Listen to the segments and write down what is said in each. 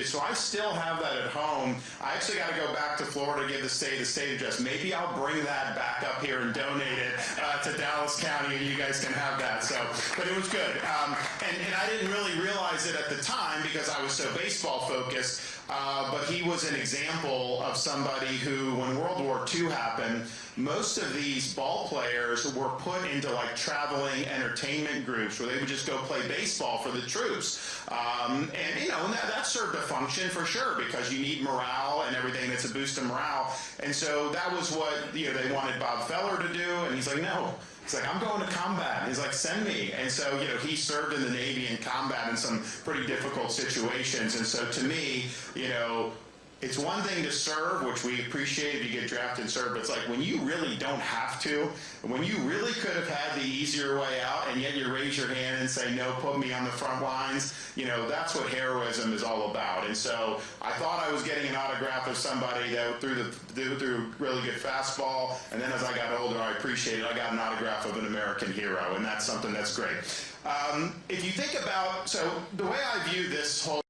pages, so I still have that at home. I actually got to go back to Florida to give the state address. Maybe I'll bring that back up here and donate it to Dallas County, and you guys can have that. So, but it was good. And I didn't really realize it at the time because I was so baseball focused, but he was an example of somebody who, when World War II happened, most of these ball players were put into like traveling entertainment groups where they would just go play baseball for the troops. And you know, that served a function for sure because you need morale and everything. It's a boost of morale. And so that was what, you know, they wanted Bob Feller to do. And he's like, no. He's like, I'm going to combat. And he's like, send me. And so, you know, he served in the Navy in combat in some pretty difficult situations. And so to me, you know, it's one thing to serve, which we appreciate if you get drafted and serve, but it's like when you really don't have to, when you really could have had the easier way out, and yet you raise your hand and say, no, put me on the front lines, you know, that's what heroism is all about. And so I thought I was getting an autograph of somebody that threw really good fastball, and then as I got older, I appreciated I got an autograph of an American hero, and that's something that's great. If you think about, so the way I view this whole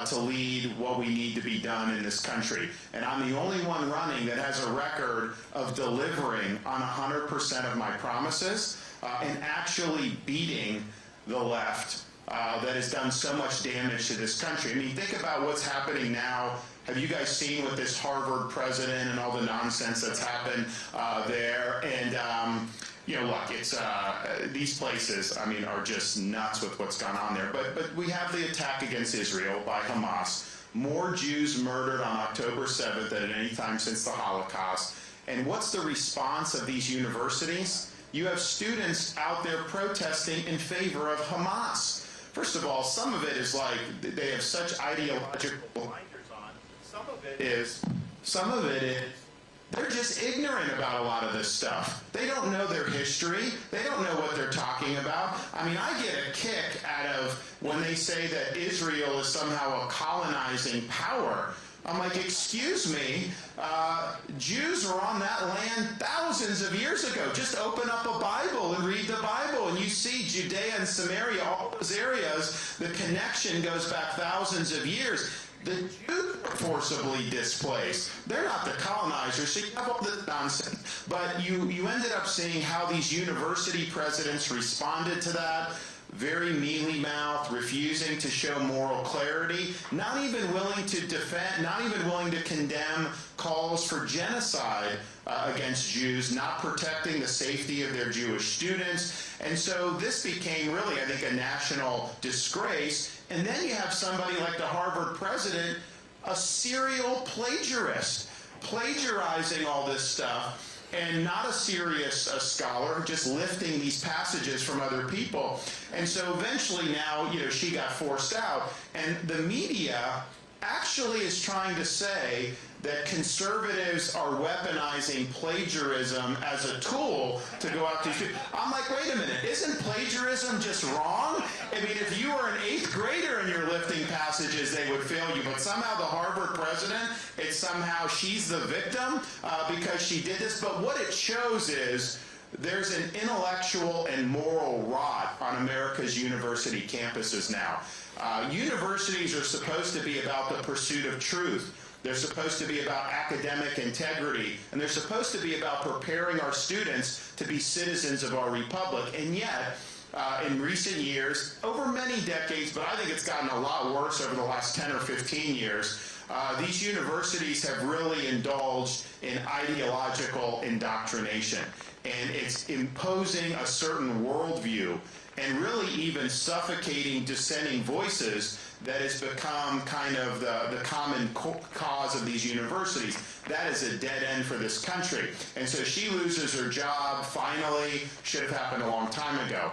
to lead what we need to be done in this country. And I'm the only one running that has a record of delivering on 100% of my promises and actually beating the left that has done so much damage to this country. I mean, think about what's happening now. Have you guys seen with this Harvard president and all the nonsense that's happened there? And you know, look, it's these places, I mean, are just nuts with what's gone on there. But we have the attack against Israel by Hamas. More Jews murdered on October 7th than at any time since the Holocaust. And what's the response of these universities? You have students out there protesting in favor of Hamas. First of all, some of it is like they have such ideological blinders on. Some of it is they're just ignorant about a lot of this stuff. They don't know their history. They don't know what they're talking about. I mean, I get a kick out of when they say that Israel is somehow a colonizing power. I'm like, excuse me, Jews were on that land thousands of years ago. Just open up a Bible and read the Bible, and you see Judea and Samaria, all those areas, the connection goes back thousands of years. The Jews were forcibly displaced. They're not the colonizers, so you have all this nonsense. But you ended up seeing how these university presidents responded to that. Very mealy-mouthed, refusing to show moral clarity, not even willing to defend, not even willing to condemn calls for genocide against Jews, not protecting the safety of their Jewish students. And so this became really, I think, a national disgrace. And then you have somebody like the Harvard president, a serial plagiarist, plagiarizing all this stuff, and not a serious scholar, just lifting these passages from other people. And so eventually now, you know, she got forced out. And the media actually is trying to say that conservatives are weaponizing plagiarism as a tool to go out to students. I'm like, wait a minute, isn't plagiarism just wrong? I mean, if you were an 8th grader and you're lifting passages, they would fail you. But somehow the Harvard president, it's somehow she's the victim because she did this. But what it shows is there's an intellectual and moral rot on America's university campuses now. Universities are supposed to be about the pursuit of truth. They're supposed to be about academic integrity, and they're supposed to be about preparing our students to be citizens of our republic. And yet, in recent years, over many decades, but I think it's gotten a lot worse over the last 10 or 15 years, these universities have really indulged in ideological indoctrination. And it's imposing a certain worldview and really even suffocating dissenting voices that has become kind of the common cause of these universities. That is a dead end for this country. And so she loses her job, finally, should have happened a long time ago.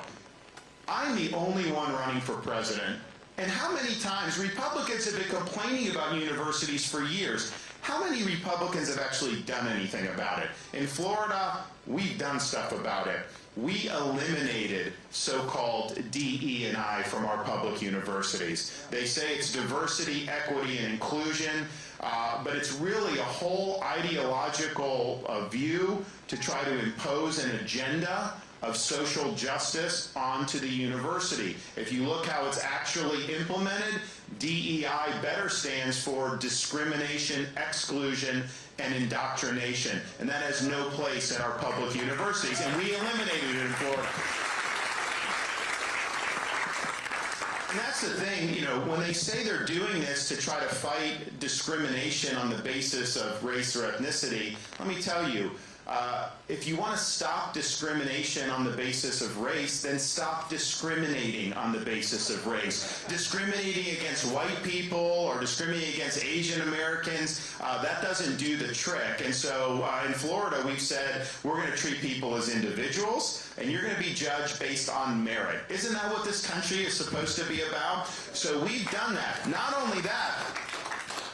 I'm the only one running for president. And how many times, Republicans have been complaining about universities for years. How many Republicans have actually done anything about it? In Florida, we've done stuff about it. we eliminated so-called DE&I from our public universities. They say it's diversity, equity, and inclusion, but it's really a whole ideological view to try to impose an agenda of social justice onto the university. If you look how it's actually implemented, DEI better stands for discrimination, exclusion, and indoctrination. And that has no place in our public universities, and we eliminated it in Florida. And that's the thing, you know, when they say they're doing this to try to fight discrimination on the basis of race or ethnicity, let me tell you, if you want to stop discrimination on the basis of race, then stop discriminating on the basis of race. Discriminating against white people or discriminating against Asian Americans, that doesn't do the trick. And so in Florida, we've said we're going to treat people as individuals, and you're going to be judged based on merit. Isn't that what this country is supposed to be about? So we've done that. Not only that,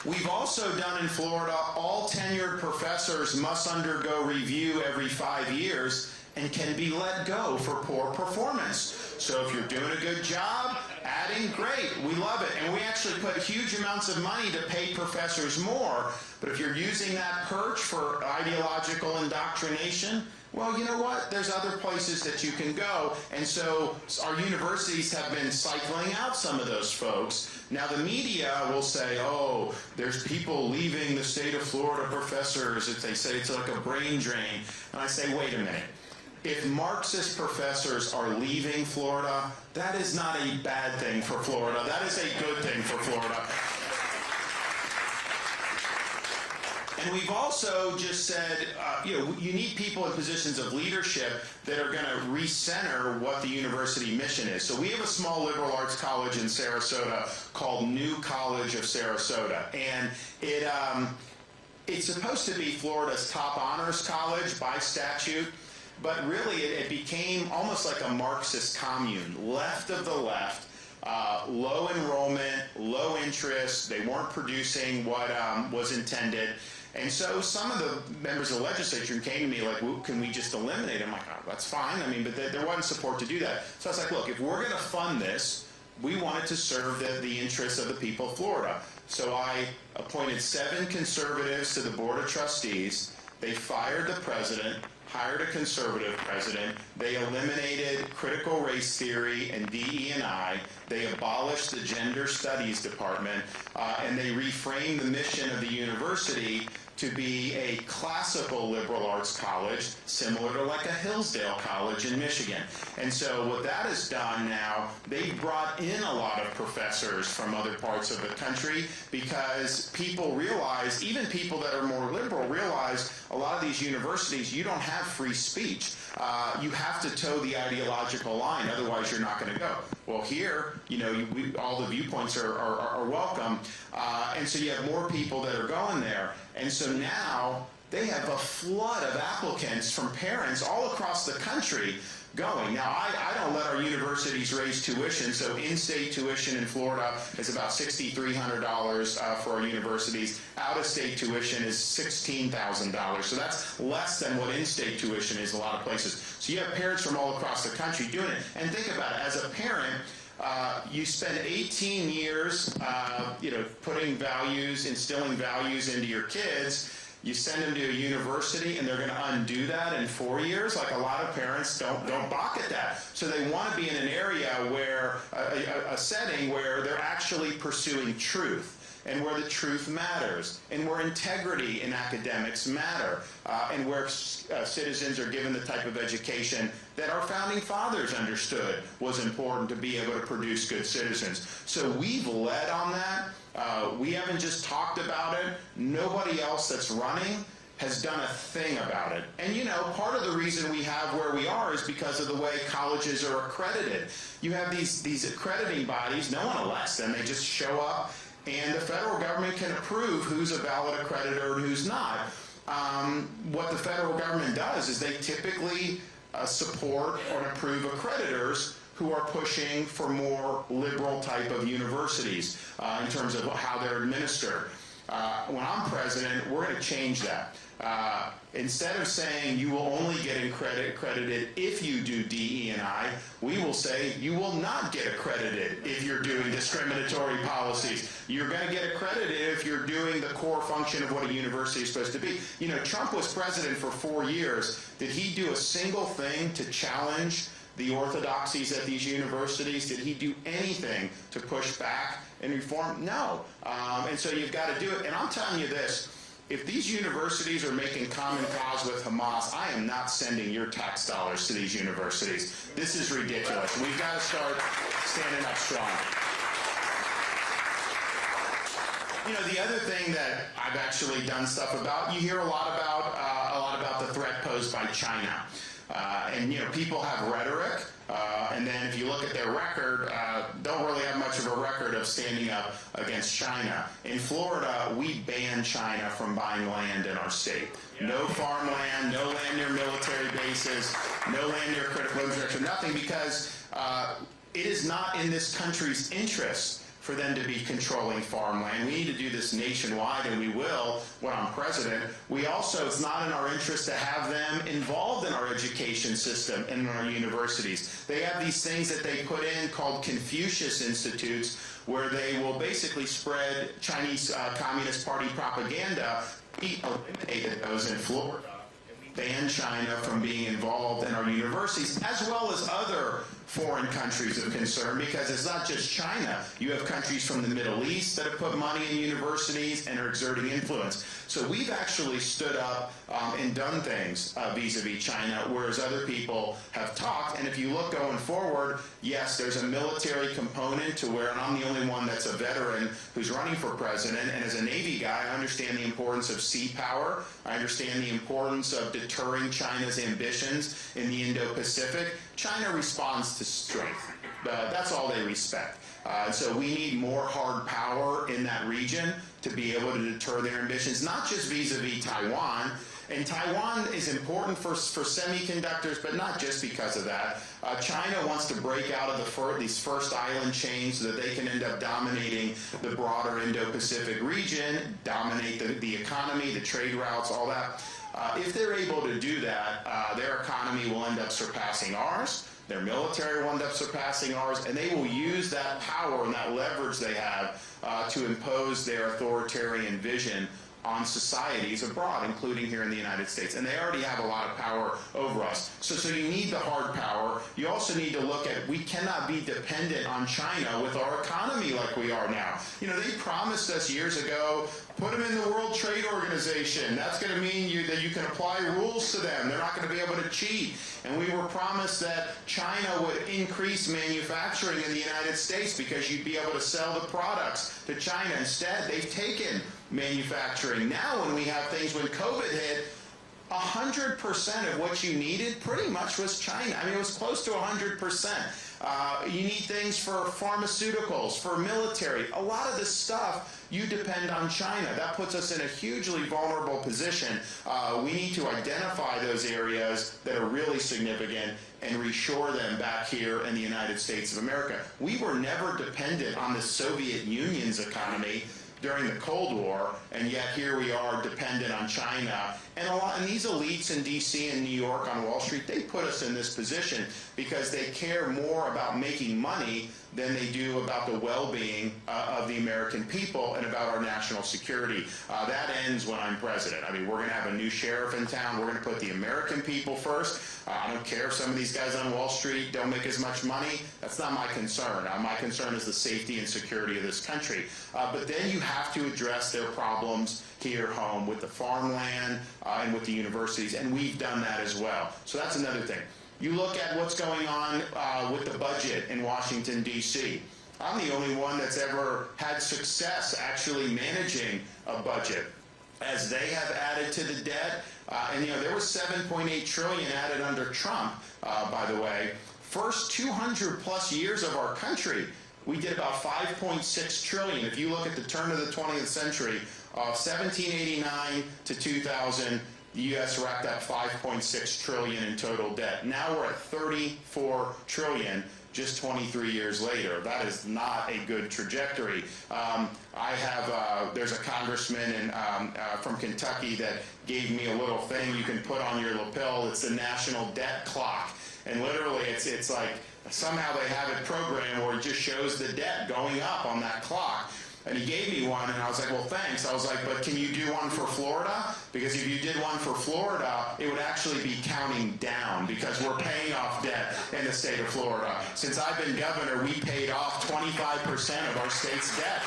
we've also done in Florida, all tenured professors must undergo review every 5 years and can be let go for poor performance. So if you're doing a good job, adding, great, we love it. And we actually put huge amounts of money to pay professors more. But if you're using that perch for ideological indoctrination, well, you know what? There's other places that you can go. And so our universities have been cycling out some of those folks. Now, the media will say, oh, there's people leaving the state of Florida, professors, if they say it's like a brain drain. And I say, wait a minute. If Marxist professors are leaving Florida, that is not a bad thing for Florida. That is a good thing for Florida. And we've also just said, you need people in positions of leadership that are going to recenter what the university mission is. So we have a small liberal arts college in Sarasota called New College of Sarasota. And it's supposed to be Florida's top honors college by statute. But really, it became almost like a Marxist commune, left of the left. Low enrollment, low interest, they weren't producing what was intended. And so some of the members of the legislature came to me like, well, can we just eliminate it? I'm like, oh, that's fine. I mean, but there wasn't support to do that. So I was like, look, if we're going to fund this, we want it to serve the interests of the people of Florida. So I appointed 7 conservatives to the Board of Trustees. They fired the president, hired a conservative president. They eliminated critical race theory and DE&I. They abolished the Gender Studies Department, and they reframed the mission of the university to be a classical liberal arts college, similar to like a Hillsdale College in Michigan. And so what that has done now, they brought in a lot of professors from other parts of the country because people realize, even people that are more liberal realize, a lot of these universities, you don't have free speech. You have to toe the ideological line, otherwise you're not going to go. Well, here, all the viewpoints are welcome, and so you have more people that are going there. And so now they have a flood of applicants from parents all across the country going. Now, I don't let our universities raise tuition, so in-state tuition in Florida is about $6,300 for our universities. Out-of-state tuition is $16,000, so that's less than what in-state tuition is in a lot of places. So you have parents from all across the country doing it. And think about it, as a parent, you spend 18 years, instilling values into your kids. You send them to a university, and they're going to undo that in 4 years. Like a lot of parents don't balk at that. So they want to be in an area where a setting where they're actually pursuing truth, and where the truth matters, and where integrity in academics matter, and where citizens are given the type of education that our founding fathers understood was important to be able to produce good citizens. So we've led on that. We haven't just talked about it. Nobody else that's running has done a thing about it. And part of the reason we have where we are is because of the way colleges are accredited. You have these accrediting bodies, no one elects them, they just show up, and the federal government can approve who's a valid accreditor and who's not. What the federal government does is they typically support or approve accreditors who are pushing for more liberal type of universities in terms of how they're administered. When I'm president, we're going to change that. Instead of saying you will only get accredited if you do DE&I, we will say you will not get accredited if you're doing discriminatory policies. You're going to get accredited if you're doing the core function of what a university is supposed to be. You know, Trump was president for 4 years. Did he do a single thing to challenge the orthodoxies at these universities? Did he do anything to push back and reform? No. And so you've got to do it. And I'm telling you this. If these universities are making common cause with Hamas, I am not sending your tax dollars to these universities. This is ridiculous. We've got to start standing up strong. You know, the other thing that I've actually done stuff about, you hear a lot about the threat posed by China. And, you know, people have rhetoric, and then if you look at their record, don't really have much of a record of standing up against China. In Florida, we ban China from buying land in our state. No farmland, no land near military bases, no land near critical infrastructure, nothing, because it is not in this country's interest for them to be controlling farmland. We need to do this nationwide, and we will when I'm president. We also, it's not in our interest to have them involved in our education system and in our universities. They have these things that they put in called Confucius Institutes, where they will basically spread Chinese Communist Party propaganda. We eliminated those in Florida. Ban China from being involved in our universities, as well as other foreign countries of concern, because it's not just China. You have countries from the Middle East that have put money in universities and are exerting influence. So we've actually stood up and done things vis-a-vis China, whereas other people have talked. And if you look going forward, yes, there's a military component to where, and I'm the only one that's a veteran who's running for president, and as a Navy guy, I understand the importance of sea power. I understand the importance of deterring China's ambitions in the Indo-Pacific. China responds to strength. That's all they respect. So we need more hard power in that region to be able to deter their ambitions, not just vis-a-vis Taiwan. And Taiwan is important for semiconductors, but not just because of that. China wants to break out of these first island chains so that they can end up dominating the broader Indo-Pacific region, dominate the economy, the trade routes, all that. If they're able to do that, their economy will end up surpassing ours. Their military will end up surpassing ours, and they will use that power and that leverage they have to impose their authoritarian vision on societies abroad, including here in the United States. And they already have a lot of power over us. So you need the hard power. You also need to look at, we cannot be dependent on China with our economy like we are now. You know, they promised us years ago, put them in the World Trade Organization. That's going to mean that you can apply rules to them. They're not going to be able to cheat. And we were promised that China would increase manufacturing in the United States because you'd be able to sell the products to China. Instead, they've taken manufacturing. Now when we have things, when COVID hit, 100% of what you needed pretty much was China. I mean, it was close to 100%. You need things for pharmaceuticals, for military. A lot of this stuff, you depend on China. That puts us in a hugely vulnerable position. We need to identify those areas that are really significant and reshore them back here in the United States of America. We were never dependent on the Soviet Union's economy during the Cold War, and yet here we are dependent on China. And these elites in D.C. and New York on Wall Street, they put us in this position because they care more about making money than they do about the well-being of the American people and about our national security. That ends when I'm president. I mean, we're going to have a new sheriff in town. We're going to put the American people first. I don't care if some of these guys on Wall Street don't make as much money. That's not my concern. My concern is the safety and security of this country. But then you have to address their problems here at home with the farmland and with the universities, and we've done that as well. So that's another thing. You look at what's going on with the budget in Washington, D.C. I'm the only one that's ever had success actually managing a budget, as they have added to the debt. And, you know, there was $7.8 trillion added under Trump, by the way. First 200 plus years of our country, we did about $5.6 trillion. If you look at the turn of the 20th century, 1789 to 2000, the U.S. racked up $5.6 trillion in total debt. Now we're at $34 trillion. just 23 years later. That is not a good trajectory. There's a congressman from Kentucky that gave me a little thing you can put on your lapel. It's the national debt clock. And literally it's like somehow they have it programmed where it just shows the debt going up on that clock. And he gave me one, and I was like, well, thanks. I was like, but can you do one for Florida? Because if you did one for Florida, it would actually be counting down because we're paying off debt in the state of Florida. Since I've been governor, we paid off 25% of our state's debt.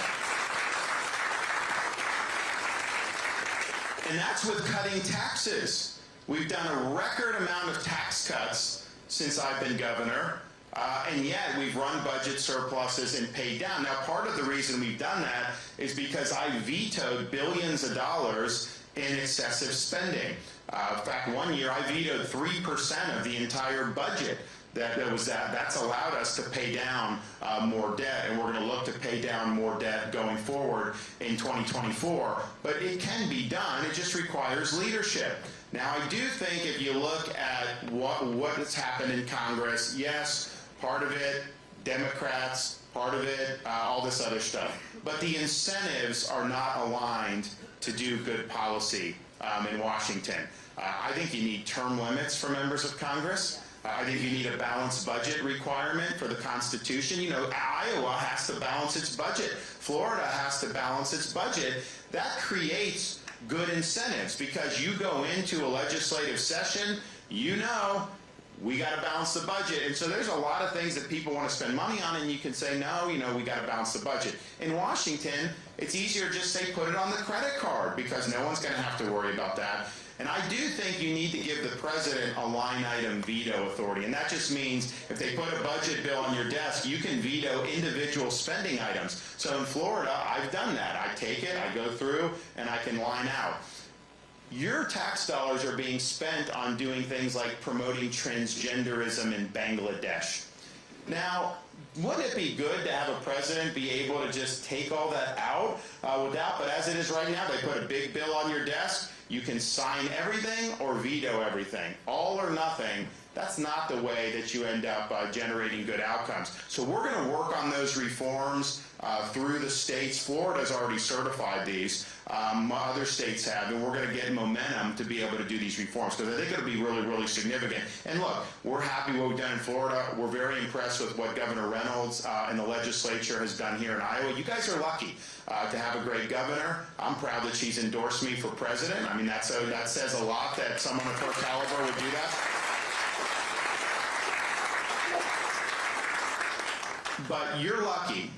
And that's with cutting taxes. We've done a record amount of tax cuts since I've been governor. And yet we've run budget surpluses and paid down. Now, part of the reason we've done that is because I vetoed billions of dollars in excessive spending. In fact, one year I vetoed 3% of the entire budget. That's allowed us to pay down more debt, and we're going to look to pay down more debt going forward in 2024. But it can be done. It just requires leadership. Now, I do think if you look at what has happened in Congress, yes, part of it, Democrats, part of it, all this other stuff. But the incentives are not aligned to do good policy in Washington. I think you need term limits for members of Congress. I think you need a balanced budget requirement for the Constitution. You know, Iowa has to balance its budget. Florida has to balance its budget. That creates good incentives because you go into a legislative session, you know, we got to balance the budget. And so there's a lot of things that people want to spend money on, and you can say, no, you know, we got to balance the budget. In Washington, it's easier to just say put it on the credit card because no one's going to have to worry about that. And I do think you need to give the president a line item veto authority. And that just means if they put a budget bill on your desk, you can veto individual spending items. So in Florida, I've done that. I take it, I go through, and I can line out. Your tax dollars are being spent on doing things like promoting transgenderism in Bangladesh. Now, wouldn't it be good to have a president be able to just take all that out without, but as it is right now, they put a big bill on your desk, you can sign everything or veto everything, all or nothing. That's not the way that you end up generating good outcomes. So we're going to work on those reforms through the states. Florida's already certified these. Other states have, and we're going to get momentum to be able to do these reforms because I think it'll be really, really significant. And look, we're happy what we've done in Florida. We're very impressed with what Governor Reynolds and the legislature has done here in Iowa. You guys are lucky to have a great governor. I'm proud that she's endorsed me for president. I mean, that says a lot that someone of her caliber would do that. But you're lucky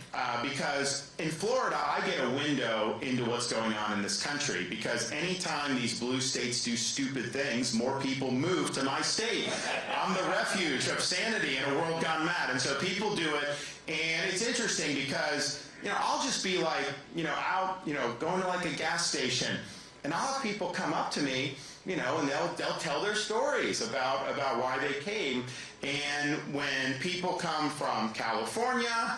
because in Florida, I get a window into what's going on in this country because anytime these blue states do stupid things, more people move to my state. I'm the refuge of sanity in a world gone mad. And so people do it. And it's interesting because, you know, I'll just be like, you know, out, you know, going to like a gas station. And I'll have people come up to me, you know, and they'll tell their stories about why they came. And when people come from California,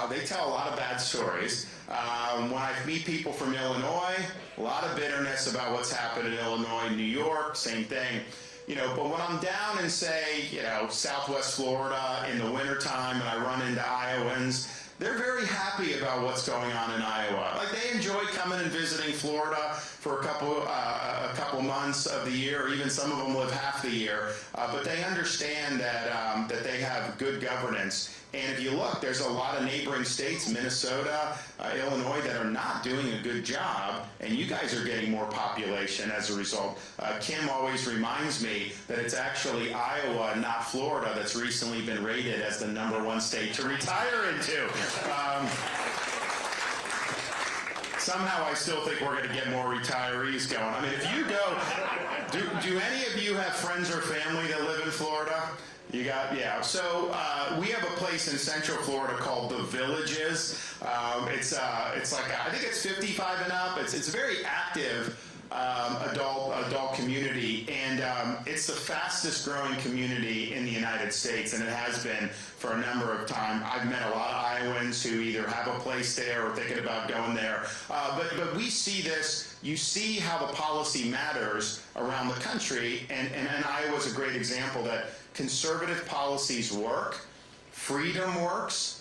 they tell a lot of bad stories. When I meet people from Illinois, a lot of bitterness about what's happened in Illinois, New York, same thing. You know, but when I'm down in, say, you know, Southwest Florida in the wintertime and I run into Iowans, they're very happy about what's going on in Iowa. Like, they enjoy coming and visiting Florida for a couple months of the year, or even some of them live half the year. But they understand that they have good governance. And if you look, there's a lot of neighboring states, Minnesota, Illinois, that are not doing a good job, and you guys are getting more population as a result. Kim always reminds me that it's actually Iowa, not Florida, that's recently been rated as the #1 state to retire into. Somehow I still think we're going to get more retirees going. I mean, if you go, do any of you have friends or family that live in Florida? You got, yeah. So we have a place in Central Florida called The Villages. It's like, I think it's 55 and up. It's a very active adult community, and it's the fastest growing community in the United States, and it has been for a number of time. I've met a lot of Iowans who either have a place there or thinking about going there. But we see this. You see how the policy matters around the country, and Iowa's a great example that conservative policies work freedom works,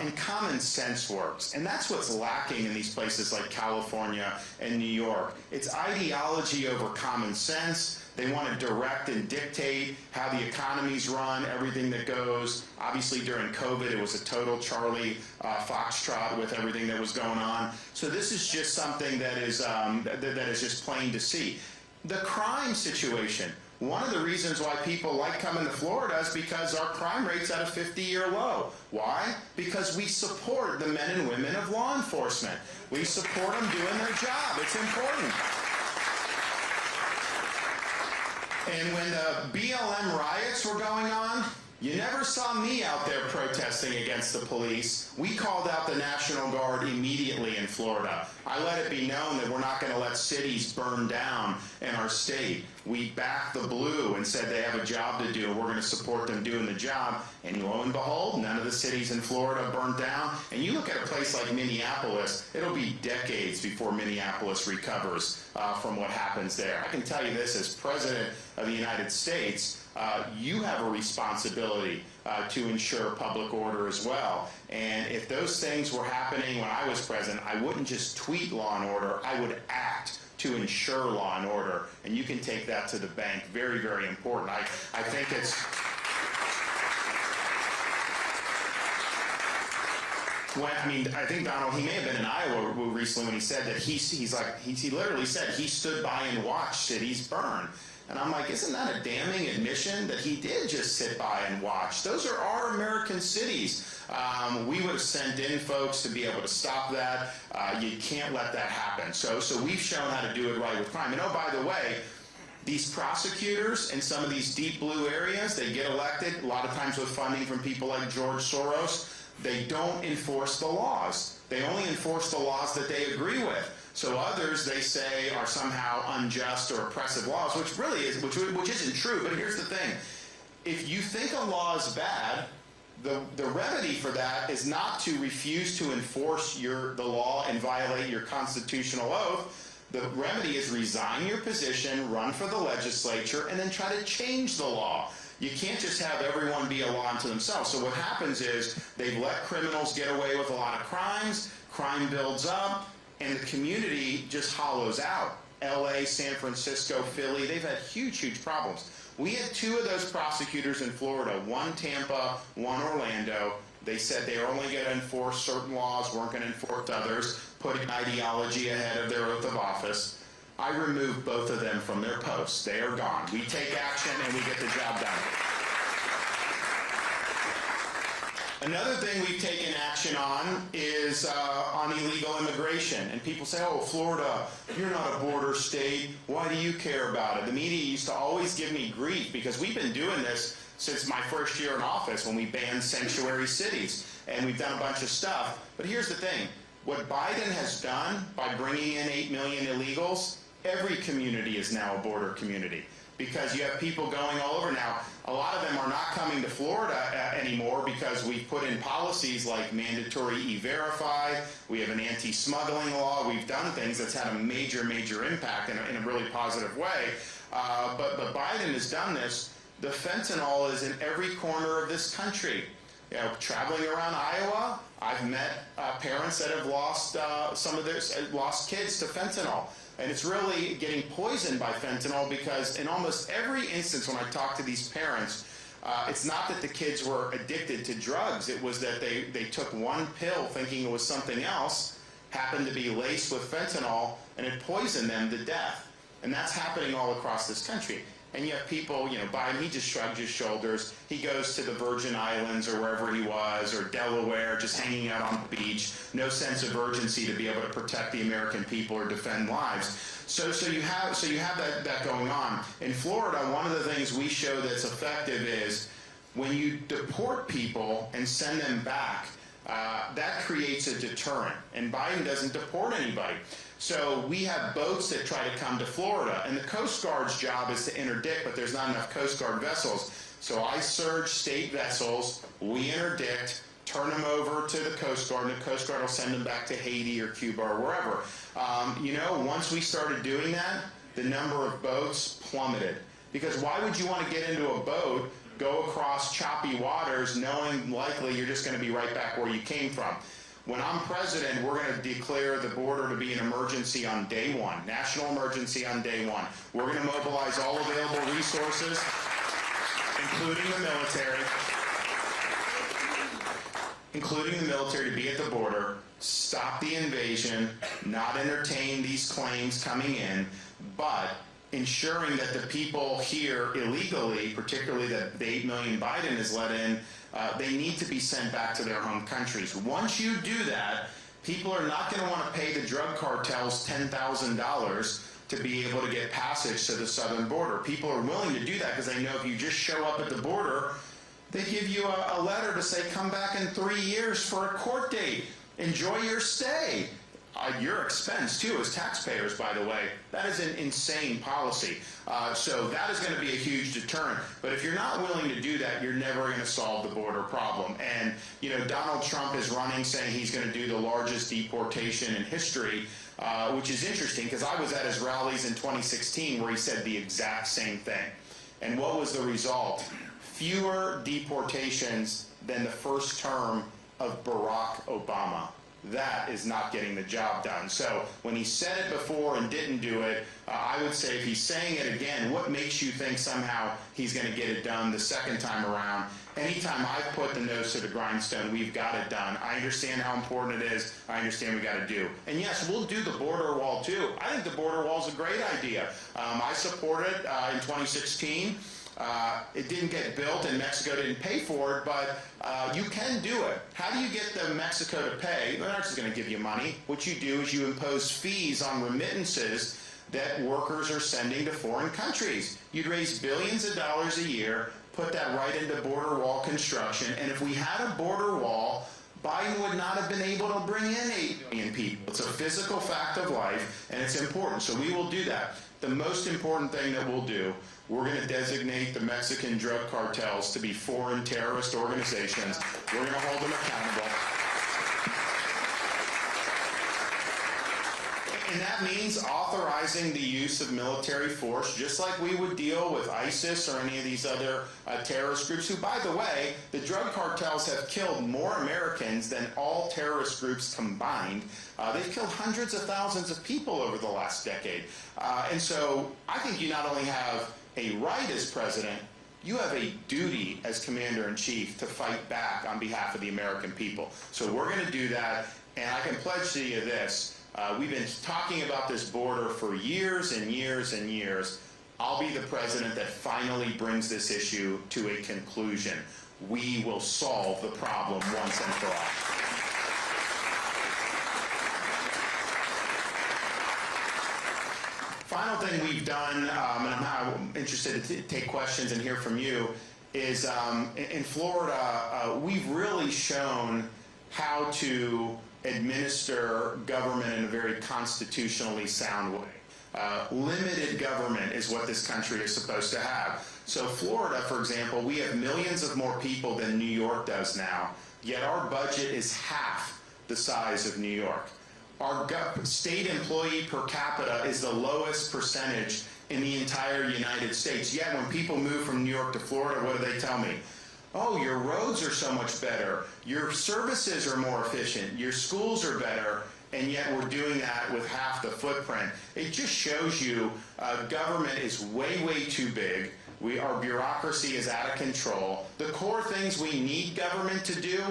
and common sense works. And that's what's lacking in these places like California and New York. It's ideology over common sense. They want to direct and dictate how the economies run, everything that goes. Obviously, during COVID, it was a total Charlie Foxtrot with everything that was going on. So this is just something that is just plain to see. The crime situation. One of the reasons why people like coming to Florida is because our crime rate's at a 50-year low. Why? Because we support the men and women of law enforcement. We support them doing their job. It's important. And when the BLM riots were going on, you never saw me out there protesting against the police. We called out the National Guard immediately in Florida. I let it be known that we're not going to let cities burn down in our state. We backed the blue and said they have a job to do. We're going to support them doing the job. And lo and behold, none of the cities in Florida burned down. And you look at a place like Minneapolis, it'll be decades before Minneapolis recovers from what happens there. I can tell you this, as President of the United States, you have a responsibility to ensure public order as well. And if those things were happening when I was president, I wouldn't just tweet law and order, I would act to ensure law and order. And you can take that to the bank. Very, very important. I think it's... I think Donald, he may have been in Iowa recently when he said that he literally said he stood by and watched cities burn. And I'm like, isn't that a damning admission that he did just sit by and watch? Those are our American cities. We would have sent in folks to be able to stop that. You can't let that happen. So we've shown how to do it right with crime. And oh, by the way, these prosecutors in some of these deep blue areas, they get elected, a lot of times with funding from people like George Soros. They don't enforce the laws. They only enforce the laws that they agree with. So others, they say, are somehow unjust or oppressive laws, which really is, which isn't true. But here's the thing: if you think a law is bad, the remedy for that is not to refuse to enforce the law and violate your constitutional oath. The remedy is resign your position, run for the legislature, and then try to change the law. You can't just have everyone be a law unto themselves. So what happens is they've let criminals get away with a lot of crimes, crime builds up, and the community just hollows out. LA, San Francisco, Philly, they've had huge, huge problems. We had two of those prosecutors in Florida, one Tampa, one Orlando. They said they were only going to enforce certain laws, weren't going to enforce others, putting ideology ahead of their oath of office. I removed both of them from their posts. They are gone. We take action and we get the job done. Another thing we've taken action on is on illegal immigration. And people say, oh, Florida, you're not a border state. Why do you care about it? The media used to always give me grief because we've been doing this since my first year in office when we banned sanctuary cities. And we've done a bunch of stuff. But here's the thing. What Biden has done by bringing in 8 million illegals, every community is now a border community because you have people going all over. Now, a lot of them are not coming to Florida anymore because we've put in policies like mandatory E-Verify. We have an anti-smuggling law. We've done things that's had a major, major impact in a really positive way. But Biden has done this. The fentanyl is in every corner of this country. You know, traveling around Iowa, I've met parents that have lost lost kids to fentanyl. And it's really getting poisoned by fentanyl because in almost every instance when I talk to these parents, it's not that the kids were addicted to drugs. It was that they took one pill thinking it was something else, happened to be laced with fentanyl, and it poisoned them to death. And that's happening all across this country. And you have people, you know, Biden, he just shrugged his shoulders. He goes to the Virgin Islands or wherever he was, or Delaware, just hanging out on the beach. No sense of urgency to be able to protect the American people or defend lives. So you have that going on. In Florida, one of the things we show that's effective is when you deport people and send them back, that creates a deterrent. And Biden doesn't deport anybody. So we have boats that try to come to Florida, and the Coast Guard's job is to interdict, but there's not enough Coast Guard vessels. So I surge state vessels, we interdict, turn them over to the Coast Guard, and the Coast Guard will send them back to Haiti or Cuba or wherever. You know, once we started doing that, the number of boats plummeted. Because why would you want to get into a boat go across choppy waters knowing likely you're just going to be right back where you came from. When I'm president, we're going to declare the border to be an emergency on day one, national emergency on day one. We're going to mobilize all available resources, including the military, to be at the border, stop the invasion, not entertain these claims coming in, but ensuring that the people here illegally, particularly that the 8 million Biden has let in, they need to be sent back to their home countries. Once you do that, people are not going to want to pay the drug cartels $10,000 to be able to get passage to the southern border. People are willing to do that because they know if you just show up at the border, they give you a letter to say, come back in 3 years for a court date. Enjoy your stay. Your expense, too, as taxpayers, by the way. That is an insane policy. So that is going to be a huge deterrent. But if you're not willing to do that, you're never going to solve the border problem. And, you know, Donald Trump is running saying he's going to do the largest deportation in history, which is interesting because I was at his rallies in 2016 where he said the exact same thing. And what was the result? Fewer deportations than the first term of Barack Obama. That is not getting the job done. So when he said it before and didn't do it, I would say if he's saying it again, what makes you think somehow he's going to get it done the second time around? Anytime I put the nose to the grindstone, we've got it done. I understand how important it is. I understand we got to do. And yes, we'll do the border wall too. I think the border wall is a great idea. I support it in 2016. It didn't get built and Mexico didn't pay for it, but you can do it. How do you get Mexico to pay? They're not just going to give you money. What you do is you impose fees on remittances that workers are sending to foreign countries. You'd raise billions of dollars a year, put that right into border wall construction, and if we had a border wall, Biden would not have been able to bring in 8 million people. It's a physical fact of life, and it's important, so we will do that. The most important thing that we'll do, we're going to designate the Mexican drug cartels to be foreign terrorist organizations. We're going to hold them accountable. And that means authorizing the use of military force, just like we would deal with ISIS or any of these other terrorist groups, who, by the way, the drug cartels have killed more Americans than all terrorist groups combined. They've killed hundreds of thousands of people over the last decade. And so I think you not only have a right as president, you have a duty as commander-in-chief to fight back on behalf of the American people. So we're going to do that, and I can pledge to you this. We've been talking about this border for years and years and years. I'll be the president that finally brings this issue to a conclusion. We will solve the problem once and for all. Final thing we've done, and I'm interested to take questions and hear from you, is in Florida, we've really shown how to administer government in a very constitutionally sound way. Limited government is what this country is supposed to have. So Florida, for example, we have millions of more people than New York does now, yet our budget is half the size of New York. Our state employee per capita is the lowest percentage in the entire United States. Yet when people move from New York to Florida, what do they tell me? Oh, your roads are so much better, your services are more efficient, your schools are better, and yet we're doing that with half the footprint. It just shows you government is way, way too big. Our bureaucracy is out of control. The core things we need government to do,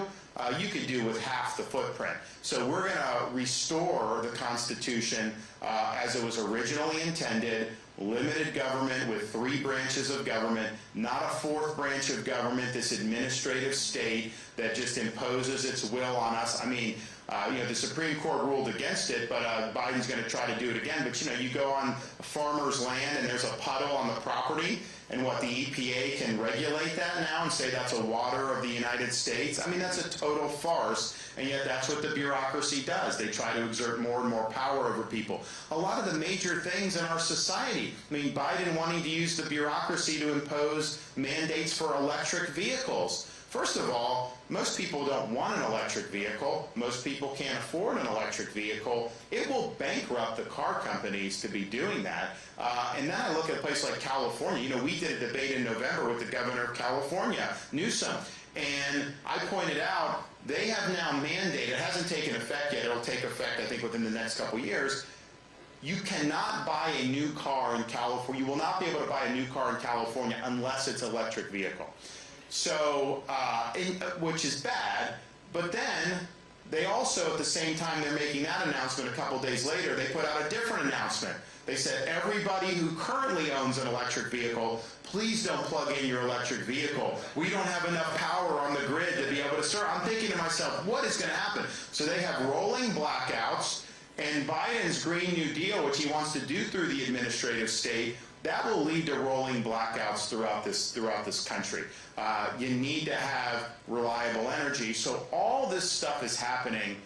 you could do with half the footprint. So we're going to restore the Constitution as it was originally intended. Limited government with 3 branches of government, not a 4th branch of government, this administrative state that just imposes its will on us. I mean, the Supreme Court ruled against it, but Biden's going to try to do it again. But, you go on a farmer's land and there's a puddle on the property, and what, the EPA can regulate that now and say that's a water of the United States? I mean, that's a total farce, and yet that's what the bureaucracy does. They try to exert more and more power over people. A lot of the major things in our society, I mean, Biden wanting to use the bureaucracy to impose mandates for electric vehicles. First of all, most people don't want an electric vehicle. Most people can't afford an electric vehicle. It will bankrupt the car companies to be doing that. And then I look at a place like California. You know, we did a debate in November with the governor of California, Newsom, and I pointed out they have now mandated, it hasn't taken effect yet, it'll take effect I think within the next couple of years, you cannot buy a new car in California, you will not be able to buy a new car in California unless it's an electric vehicle. So, which is bad, but then they also, at the same time they're making that announcement, a couple days later, they put out a different announcement. They said, everybody who currently owns an electric vehicle, please don't plug in your electric vehicle. We don't have enough power on the grid to be able to serve. I'm thinking to myself, what is going to happen? So they have rolling blackouts, and Biden's Green New Deal, which he wants to do through the administrative state, that will lead to rolling blackouts throughout this country. You need to have reliable energy. So all this stuff is happening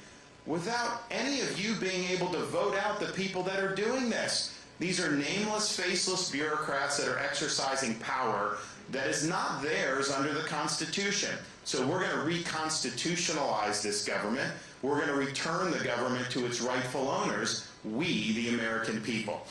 without any of you being able to vote out the people that are doing this. These are nameless, faceless bureaucrats that are exercising power that is not theirs under the Constitution. So we're going to reconstitutionalize this government. We're going to return the government to its rightful owners, we, the American people.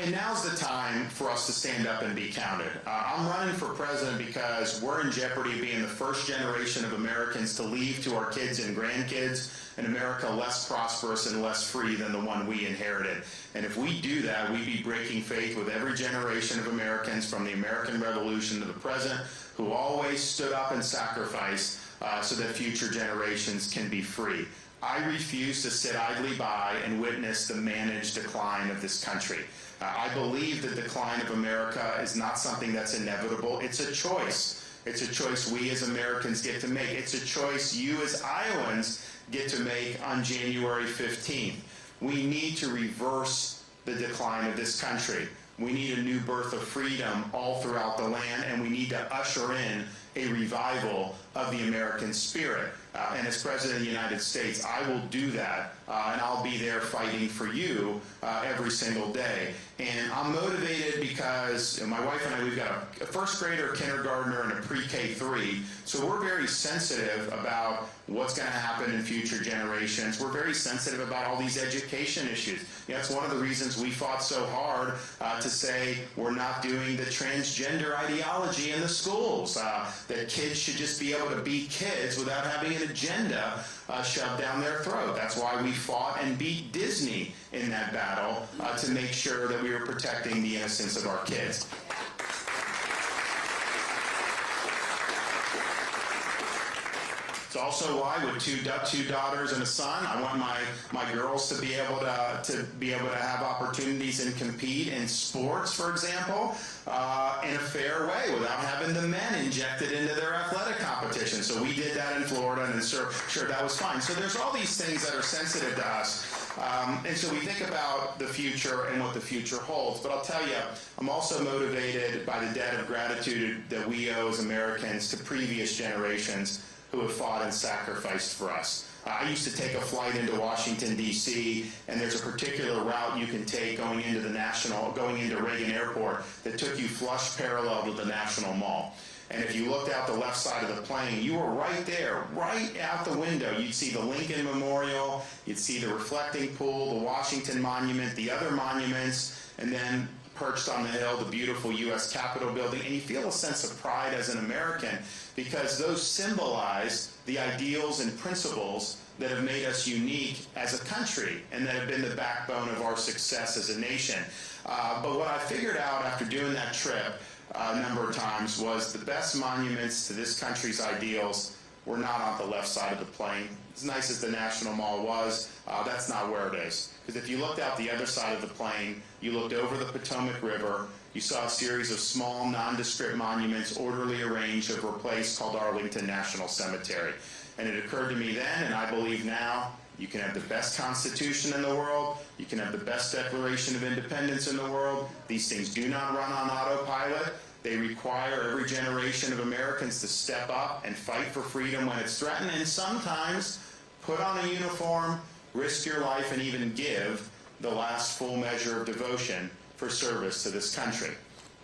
And now's the time for us to stand up and be counted. I'm running for president because we're in jeopardy of being the first generation of Americans to leave to our kids and grandkids an America less prosperous and less free than the one we inherited. And if we do that, we'd be breaking faith with every generation of Americans from the American Revolution to the present who always stood up and sacrificed so that future generations can be free. I refuse to sit idly by and witness the managed decline of this country. I believe the decline of America is not something that's inevitable. It's a choice. It's a choice we as Americans get to make. It's a choice you as Iowans get to make on January 15th. We need to reverse the decline of this country. We need a new birth of freedom all throughout the land, and we need to usher in a revival of the American spirit. And as President of the United States, I will do that, and I'll be there fighting for you every single day. And I'm motivated because my wife and I, we've got a first grader, a kindergartner, and a pre-K 3. So we're very sensitive about what's going to happen in future generations. We're very sensitive about all these education issues. You know, that's one of the reasons we fought so hard to say we're not doing the transgender ideology in the schools, that kids should just be able to be kids without having an agenda shoved down their throat. That's why we fought and beat Disney in that battle to make sure that we were protecting the innocence of our kids. It's also why, with two daughters and a son, I want my girls to be able to have opportunities and compete in sports, for example, in a fair way without having the men injected into their athletic competition. So we did that in Florida, and sure that was fine. So there's all these things that are sensitive to us. And so we think about the future and what the future holds. But I'll tell you, I'm also motivated by the debt of gratitude that we owe as Americans to previous generations who have fought and sacrificed for us. I used to take a flight into Washington, D.C., and there's a particular route you can take going into Reagan Airport that took you flush parallel to the National Mall. And if you looked out the left side of the plane, you were right there, right out the window. You'd see the Lincoln Memorial, you'd see the reflecting pool, the Washington Monument, the other monuments, and then perched on the hill, the beautiful U.S. Capitol building, and you feel a sense of pride as an American because those symbolize the ideals and principles that have made us unique as a country and that have been the backbone of our success as a nation. But what I figured out after doing that trip a number of times was the best monuments to this country's ideals were not on the left side of the plane. As nice as the National Mall was, that's not where it is. Because if you looked out the other side of the plane, you looked over the Potomac River, you saw a series of small, nondescript monuments orderly arranged over a place called Arlington National Cemetery. And it occurred to me then, and I believe now, you can have the best Constitution in the world, you can have the best Declaration of Independence in the world. These things do not run on autopilot. They require every generation of Americans to step up and fight for freedom when it's threatened, and sometimes put on a uniform, risk your life, and even give the last full measure of devotion for for service to this country.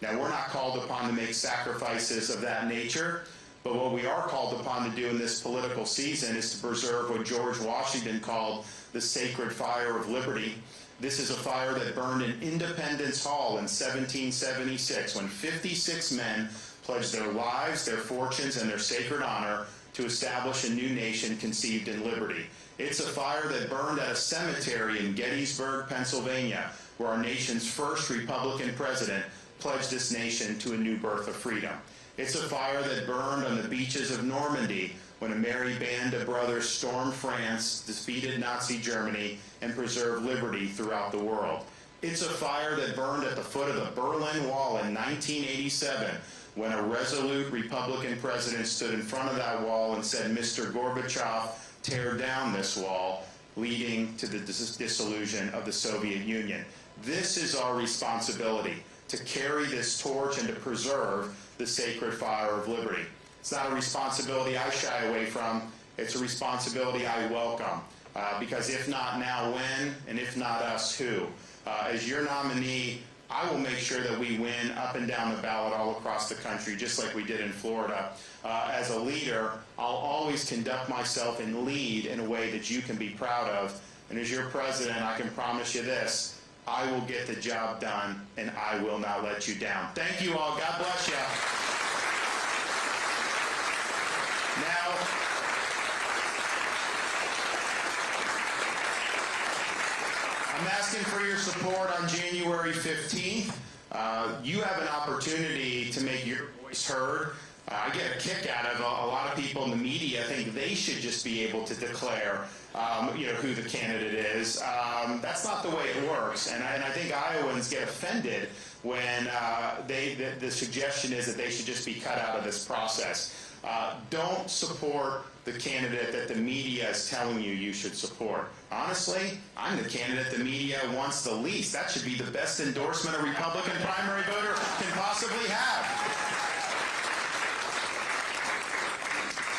Now, we're not called upon to make sacrifices of that nature, but what we are called upon to do in this political season is to preserve what George Washington called the sacred fire of liberty. This is a fire that burned in Independence Hall in 1776 when 56 men pledged their lives, their fortunes, and their sacred honor to establish a new nation conceived in liberty. It's a fire that burned at a cemetery in Gettysburg, Pennsylvania, where our nation's first Republican president pledged this nation to a new birth of freedom. It's a fire that burned on the beaches of Normandy when a merry band of brothers stormed France, defeated Nazi Germany, and preserved liberty throughout the world. It's a fire that burned at the foot of the Berlin Wall in 1987 when a resolute Republican president stood in front of that wall and said, "Mr. Gorbachev, tear down this wall," leading to the dissolution of the Soviet Union. This is our responsibility, to carry this torch and to preserve the sacred fire of liberty. It's not a responsibility I shy away from. It's a responsibility I welcome. Because if not now, when? And if not us, who? As your nominee, I will make sure that we win up and down the ballot all across the country, just like we did in Florida. As a leader, I'll always conduct myself and lead in a way that you can be proud of. And as your president, I can promise you this: I will get the job done, and I will not let you down. Thank you all. God bless you. Now, I'm asking for your support on January 15th. You have an opportunity to make your voice heard. I get a kick out of a lot of people in the media think they should just be able to declare who the candidate is. That's not the way it works, and I think Iowans get offended when the suggestion is that they should just be cut out of this process. Don't support the candidate that the media is telling you should support. Honestly, I'm the candidate the media wants the least. That should be the best endorsement a Republican primary voter can possibly have.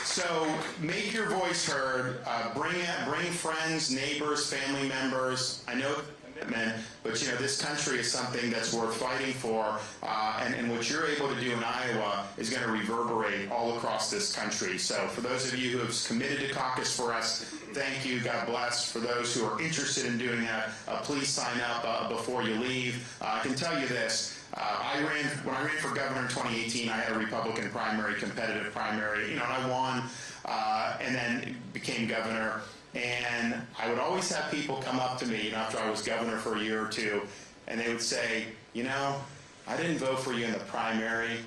So make your voice heard. Bring friends, neighbors, family members. I know commitment, but this country is something that's worth fighting for, and what you're able to do in Iowa is going to reverberate all across this country. So for those of you who have committed to caucus for us, thank you. God bless. For those who are interested in doing that, please sign up before you leave. I can tell you this. When I ran for governor in 2018, I had a Republican primary, competitive primary, and I won, and then became governor. And I would always have people come up to me, after I was governor for a year or two, and they would say, I didn't vote for you in the primary,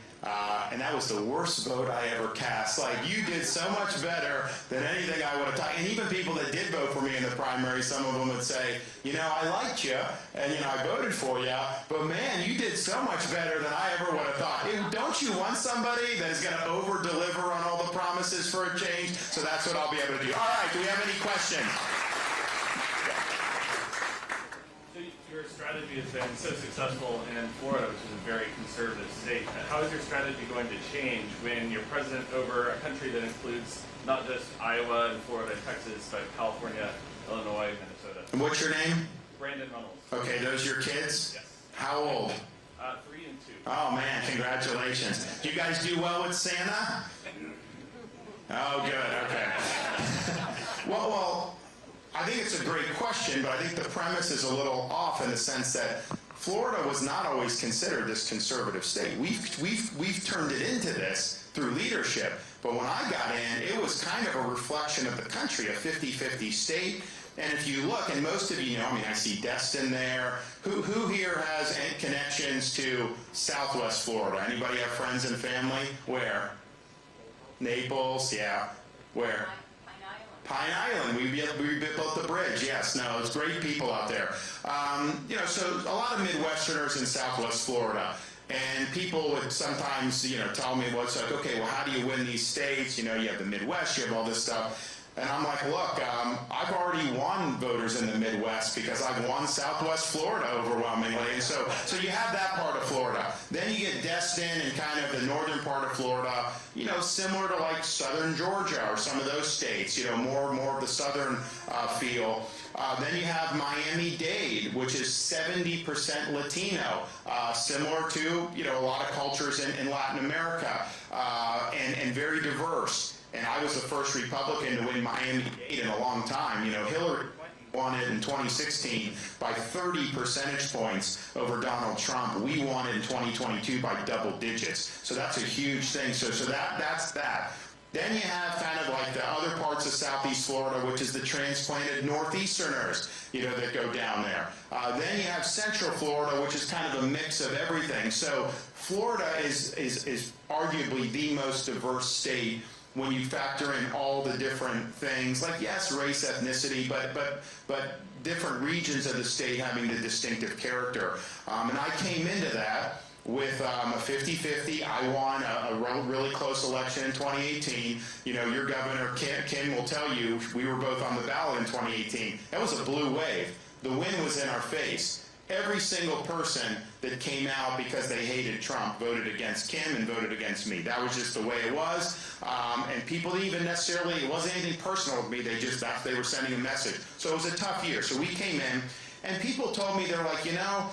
and that was the worst vote I ever cast. Like, you did so much better than anything I would have done. And even people that did vote for me in the primary, some of them would say, I liked you, and I voted for you, but man, you did so much better than I ever would have thought. Don't you want somebody that is going to over-deliver on all the promises for a change? So that's what I'll be able to do. All right, do we have any questions? Your strategy has been so successful in Florida, which is a very conservative state. How is your strategy going to change when you're president over a country that includes not just Iowa and Florida, Texas, but California, Illinois, Minnesota? And what's your name? Brandon Reynolds. Okay, those your kids? Yes. How old? 3 and 2. Oh man, congratulations. Do you guys do well with Santa? Oh, good, okay. Well, I think it's a great question, but I think the premise is a little off in the sense that Florida was not always considered this conservative state. We've turned it into this through leadership, but when I got in, it was kind of a reflection of the country, a 50-50 state. And if you look, and most of you know, I see Destin there. Who here has connections to Southwest Florida? Anybody have friends and family? Where? Naples, yeah. Where? Pine Island. We built the bridge. Yes, no, it's great people out there. So a lot of Midwesterners in Southwest Florida. And people would sometimes, tell me, well, it's like, okay, well, how do you win these states? You have the Midwest, you have all this stuff. And I'm like, look, I've already won voters in the Midwest because I've won Southwest Florida overwhelmingly. And so you have that part of Florida. Then you get Destin and kind of the northern part of Florida, you know, similar to like southern Georgia or some of those states, you know, more of the southern feel. Then you have Miami-Dade, which is 70% Latino, similar to, you know, a lot of cultures in Latin America, and very diverse. And I was the first Republican to win Miami-Dade in a long time. You know, Hillary won it in 2016 by 30 percentage points over Donald Trump. We won it in 2022 by double digits. So that's a huge thing. So that's that. Then you have kind of like the other parts of Southeast Florida, which is the transplanted Northeasterners, you know, that go down there. Then you have Central Florida, which is kind of a mix of everything. So Florida is arguably the most diverse state when you factor in all the different things, like, yes, race, ethnicity, but different regions of the state having the distinctive character. And I came into that with a 50-50. I won a really close election in 2018. You know, your governor, Kim, will tell you, we were both on the ballot in 2018. That was a blue wave. The win was in our face. Every single person that came out because they hated Trump voted against Kim and voted against me. That was just the way it was. And people didn't even necessarily, it wasn't anything personal with me. They were sending a message. So it was a tough year. So we came in, and people told me, they're like, you know,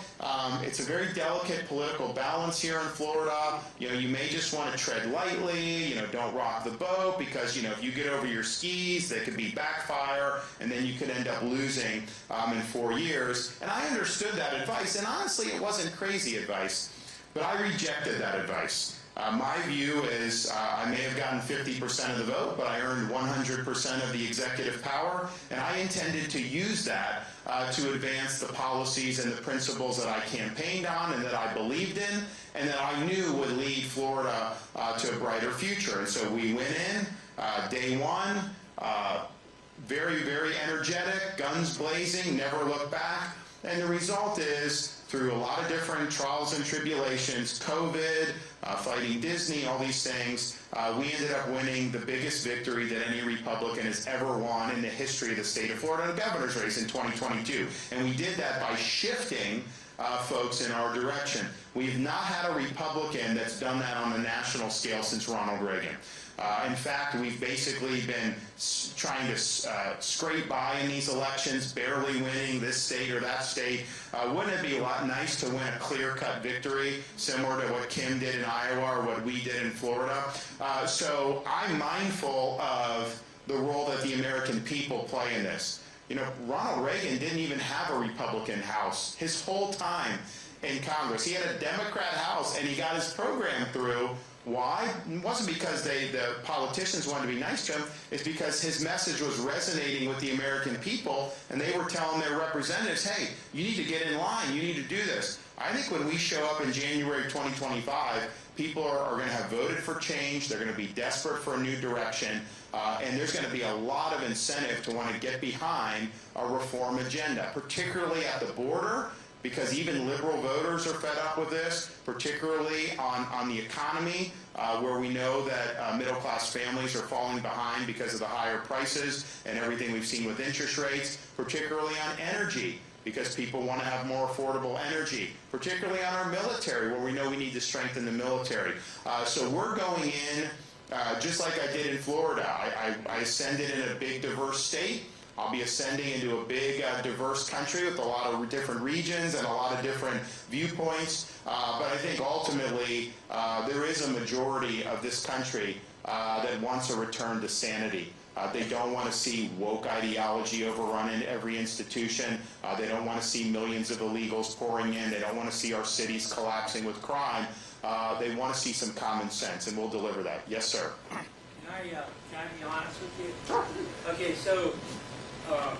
it's a very delicate political balance here in Florida. You know, you may just want to tread lightly, you know, don't rock the boat, because, you know, if you get over your skis, they could be backfire, and then you could end up losing in 4 years. And I understood that advice, and honestly, it wasn't crazy advice, but I rejected that advice. My view is I may have gotten 50% of the vote, but I earned 100% of the executive power, and I intended to use that to advance the policies and the principles that I campaigned on and that I believed in and that I knew would lead Florida to a brighter future. And so we went in day one, very, very energetic, guns blazing, never looked back. And the result is, through a lot of different trials and tribulations, COVID, fighting Disney, all these things, we ended up winning the biggest victory that any Republican has ever won in the history of the state of Florida in a governor's race in 2022. And we did that by shifting folks in our direction. We've not had a Republican that's done that on a national scale since Ronald Reagan. In fact, we've basically been trying to scrape by in these elections, barely winning this state or that state. Wouldn't it be a lot nice to win a clear-cut victory, similar to what Kim did in Iowa or what we did in Florida? So I'm mindful of the role that the American people play in this. You know, Ronald Reagan didn't even have a Republican House his whole time in Congress. He had a Democrat House, and he got his program through. Why? It wasn't because the politicians wanted to be nice to him. It's because his message was resonating with the American people, and they were telling their representatives, hey, you need to get in line. You need to do this. I think when we show up in January 2025, people are going to have voted for change. They're going to be desperate for a new direction. And there's going to be a lot of incentive to want to get behind a reform agenda, particularly at the border, because even liberal voters are fed up with this, particularly on the economy, where we know that middle-class families are falling behind because of the higher prices and everything we've seen with interest rates, particularly on energy, because people want to have more affordable energy, particularly on our military, where we know we need to strengthen the military. So we're going in, just like I did in Florida. I ascended in a big, diverse state. I'll be ascending into a big, diverse country with a lot of different regions and a lot of different viewpoints. But I think ultimately there is a majority of this country that wants a return to sanity. They don't want to see woke ideology overrunning every institution. They don't want to see millions of illegals pouring in. They don't want to see our cities collapsing with crime. They want to see some common sense, and we'll deliver that. Yes, sir. Can I be honest with you? Sure. Okay, so I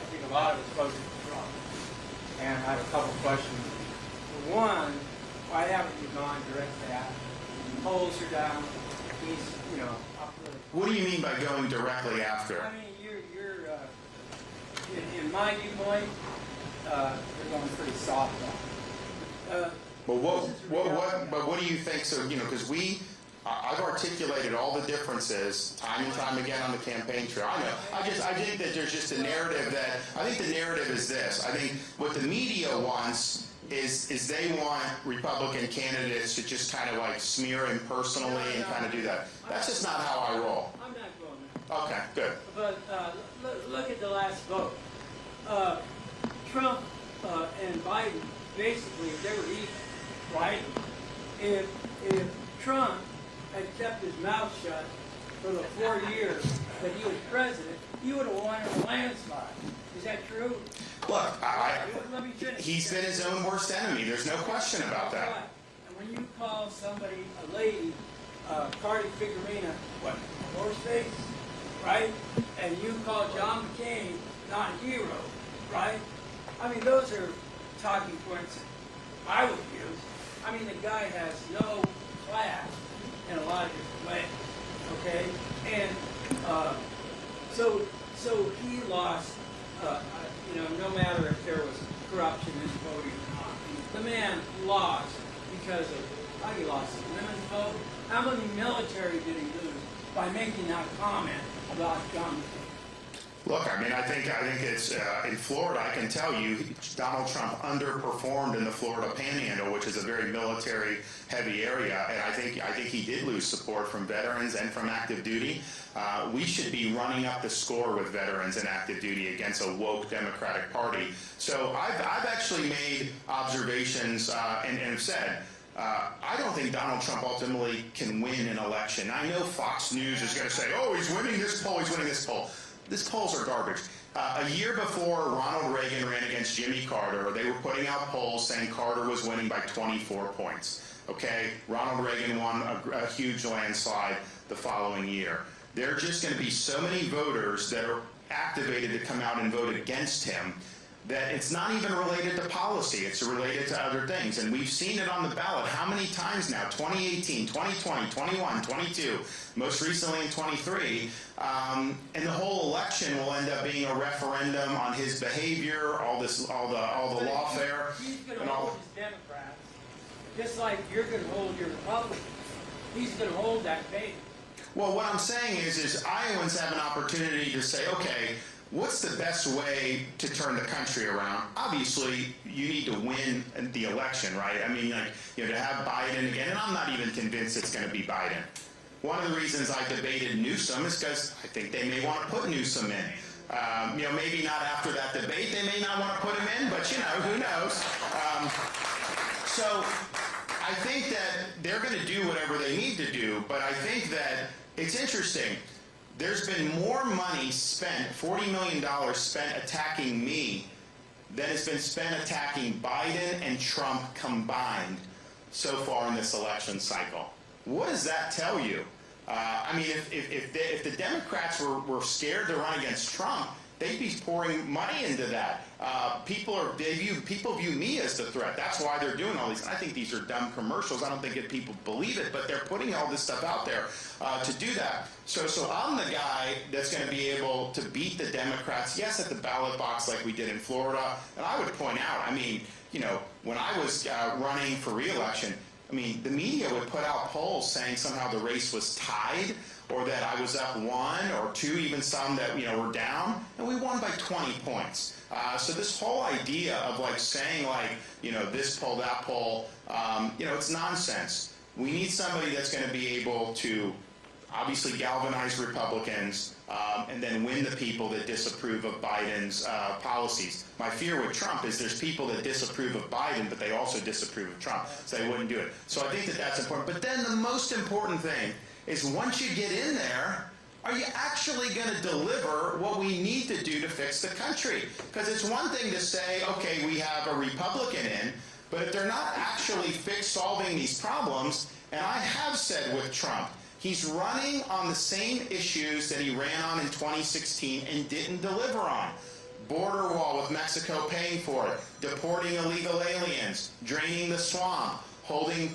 think a lot of it's focused on Trump, and I have a couple questions. For one, why haven't you gone directly after him? The polls are down. He's, up really. What do you mean by going directly after? I mean, you're in my viewpoint, you're going pretty soft on it. But what do you think? So, because we I've articulated all the differences time and time again on the campaign trail. I know. I think that there's just a narrative I think the narrative is this. I think what the media wants is they want Republican candidates to just kind of like smear him personally and kind of do that. That's just not how I roll. I'm not going there. Okay, good. But look at the last vote. Trump and Biden, basically, they were equal, right? If Trump had kept his mouth shut for the 4 years that he was president, he would have won in a landslide. Is that true? Look, Let me finish. he's been his own worst enemy. There's no question about that. Right. And when you call somebody a lady, Cardi Figurina, what, horse face, right? And you call John McCain not a hero, right? I mean, those are talking points I would use. I mean, the guy has no class in a lot of different ways, okay? And so he lost, no matter if there was corruption in his voting or not. The man lost because of, he lost the women's vote. How many military did he lose by making that comment about John McCain? Look, I mean, I think it's in Florida. I can tell you, Donald Trump underperformed in the Florida Panhandle, which is a very military-heavy area, and I think he did lose support from veterans and from active duty. We should be running up the score with veterans and active duty against a woke Democratic Party. So I've actually made observations and have said. I don't think Donald Trump ultimately can win an election. I know Fox News is going to say, oh, he's winning this poll, he's winning this poll. These polls are garbage. A year before Ronald Reagan ran against Jimmy Carter, they were putting out polls saying Carter was winning by 24 points. Okay, Ronald Reagan won a huge landslide the following year. There are just going to be so many voters that are activated to come out and vote against him that it's not even related to policy, it's related to other things. And we've seen it on the ballot how many times now, 2018, 2020, 21, 22, most recently in 23, and the whole election will end up being a referendum on his behavior, all the lawfare. He's going to hold his Democrats, just like you're going to hold your Republicans. He's going to hold that base. Well, what I'm saying is Iowans have an opportunity to say, okay, what's the best way to turn the country around? Obviously, you need to win the election, right? I mean, to have Biden again, and I'm not even convinced it's going to be Biden. One of the reasons I debated Newsom is because I think they may want to put Newsom in. Maybe not after that debate, they may not want to put him in, but who knows? So I think that they're going to do whatever they need to do, but I think that it's interesting. There's been more money spent, $40 million spent attacking me than has been spent attacking Biden and Trump combined so far in this election cycle. What does that tell you? I mean, if the Democrats were scared to run against Trump, they'd be pouring money into that. People view me as the threat. That's why they're doing all these. I think these are dumb commercials. I don't think people believe it, but they're putting all this stuff out there to do that. So I'm the guy that's going to be able to beat the Democrats, yes, at the ballot box like we did in Florida. And I would point out, I mean, when I was running for re-election, I mean, the media would put out polls saying somehow the race was tied, or that I was up 1 or 2, even some that were down, and we won by 20 points. So this whole idea of saying this poll, that poll, it's nonsense. We need somebody that's going to be able to obviously galvanize Republicans and then win the people that disapprove of Biden's policies. My fear with Trump is there's people that disapprove of Biden, but they also disapprove of Trump, so they wouldn't do it. So I think that that's important. But then the most important thing is once you get in there, are you actually going to deliver what we need to do to fix the country? Because it's one thing to say, okay, we have a Republican in, but if they're not actually solving these problems, and I have said with Trump, he's running on the same issues that he ran on in 2016 and didn't deliver on. Border wall with Mexico paying for it, deporting illegal aliens, draining the swamp, holding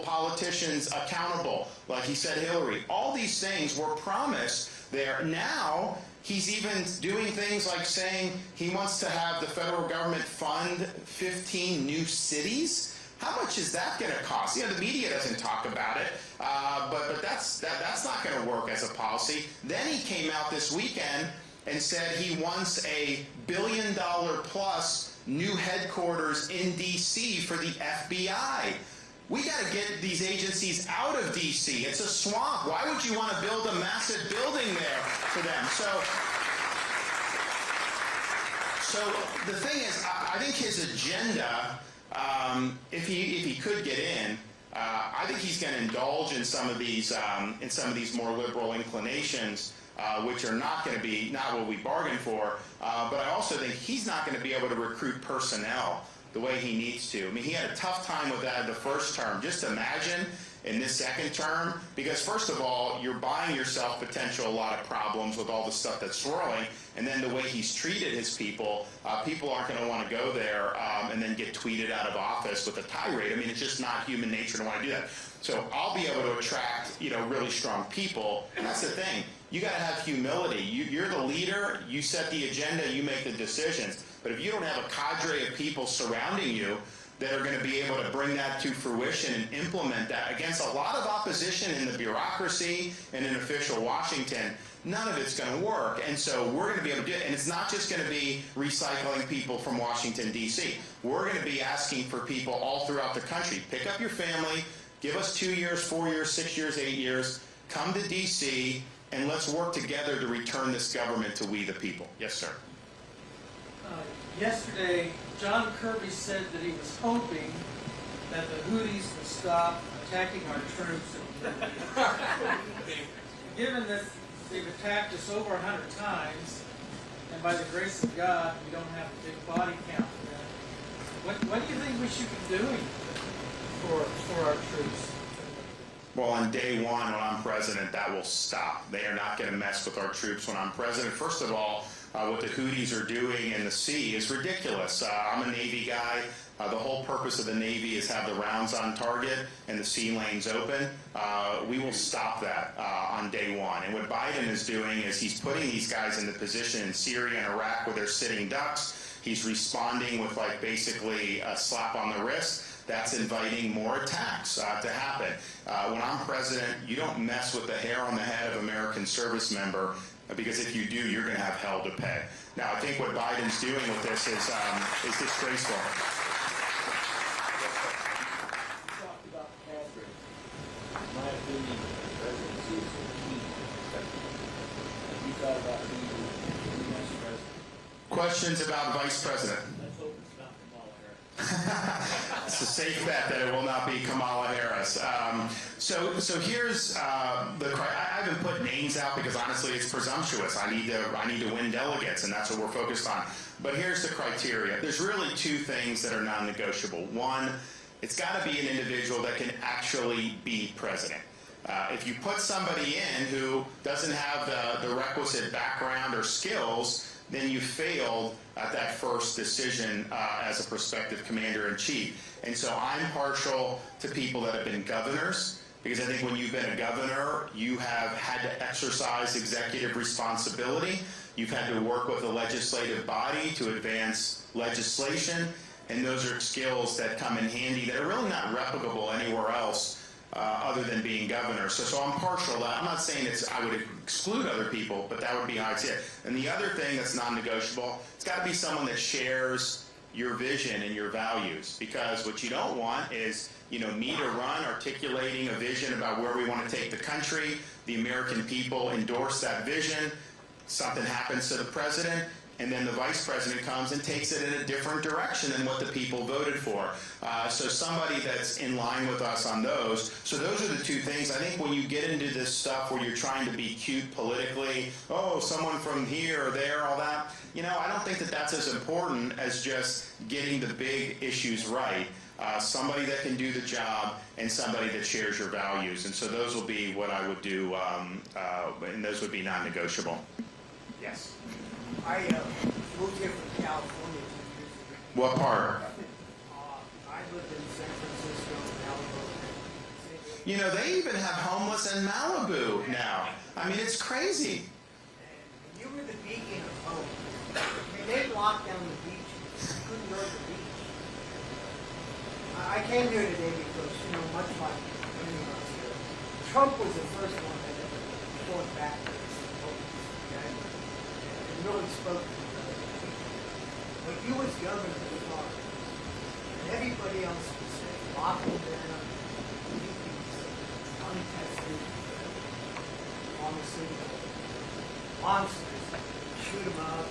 politicians accountable, like he said Hillary. All these things were promised there. Now, he's even doing things like saying he wants to have the federal government fund 15 new cities. How much is that going to cost? The media doesn't talk about it, but that's not going to work as a policy. Then he came out this weekend and said he wants $1 billion plus new headquarters in D.C. for the FBI. We got to get these agencies out of D.C. It's a swamp. Why would you want to build a massive building there for them? So the thing is, I think his agenda, if he could get in, I think he's going to indulge in some of these more liberal inclinations, which are not going to be not what we bargained for. But I also think he's not going to be able to recruit personnel the way he needs to. I mean, he had a tough time with that in the first term. Just imagine in this second term, because first of all, you're buying yourself potential a lot of problems with all the stuff that's swirling, and then the way he's treated his people, people aren't going to want to go there and then get tweeted out of office with a tirade. I mean, it's just not human nature to want to do that. So I'll be able to attract, really strong people, and that's the thing. You got to have humility. You're the leader. You set the agenda. You make the decisions. But if you don't have a cadre of people surrounding you that are going to be able to bring that to fruition and implement that against a lot of opposition in the bureaucracy and in official Washington, none of it's going to work. And so we're going to be able to do it. And it's not just going to be recycling people from Washington, D.C. We're going to be asking for people all throughout the country. Pick up your family. Give us 2 years, 4 years, 6 years, 8 years. Come to D.C. and let's work together to return this government to we the people. Yes, sir. Yesterday, John Kirby said that he was hoping that the Houthis would stop attacking our troops. Given that they've attacked us over 100 times, and by the grace of God, we don't have a big body count for that, what do you think we should be doing for our troops? Well, on day one, when I'm president, that will stop. They are not going to mess with our troops when I'm president. First of all, what the Houthis are doing in the sea is ridiculous. I'm a Navy guy. The whole purpose of the Navy is have the rounds on target and the sea lanes open. We will stop that on day one. And what Biden is doing is he's putting these guys in the position in Syria and Iraq where they're sitting ducks. He's responding with basically a slap on the wrist. That's inviting more attacks to happen. When I'm president, you don't mess with the hair on the head of an American service member, because if you do, you're going to have hell to pay. Now, I think what Biden's doing with this is disgraceful. You talked about cadre. In my opinion, the presidency is a key. Have you thought about being the vice president? Questions about vice president? Let's hope it's not Kamala Harris. It's a safe bet that it will not be Kamala Harris. So here's I haven't put names out because honestly it's presumptuous. I need to win delegates, and that's what we're focused on. But here's the criteria. There's really two things that are non-negotiable. One, it's got to be an individual that can actually be president. If you put somebody in who doesn't have the requisite background or skills, then you failed at that first decision as a prospective commander-in-chief. And so I'm partial to people that have been governors, because I think when you've been a governor, you have had to exercise executive responsibility. You've had to work with the legislative body to advance legislation, and those are skills that come in handy that are really not replicable anywhere else other than being governor. So I'm partial to that. I'm not saying I would exclude other people, but that would be how I'd see it. And the other thing that's non-negotiable, it's got to be someone that shares your vision and your values, because what you don't want is me to run articulating a vision about where we want to take the country. The American people endorse that vision. Something happens to the president, and then the vice president comes and takes it in a different direction than what the people voted for. So somebody that's in line with us on those. So those are the two things. I think when you get into this stuff where you're trying to be cute politically, someone from here or there, all that, I don't think that that's as important as just getting the big issues right. Somebody that can do the job and somebody that shares your values. And so those will be what I would do, and those would be non-negotiable. Yes. I moved here from California 2 years ago. What part? I lived in San Francisco, Malibu. They even have homeless in Malibu now. I mean, it's crazy. And you were the beacon of hope. I mean, they locked down the beach. You couldn't go to the beach. I I came here today because, much like many of us here, Trump was the first one that ever fought back against the vote, okay? And really spoke to the people. When he was governor of Florida, and everybody else would say, lock him down, keep these untested, honestly, monsters, shoot him up.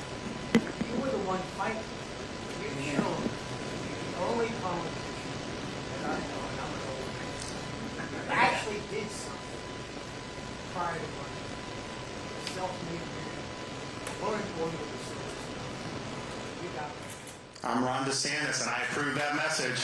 You were the one fighting. You showed the only politician that I know, and I'm an old man, that actually did something prior to running. Self-made man, weren't going to the service. You got me. I'm Ron DeSantis, and I approve that message.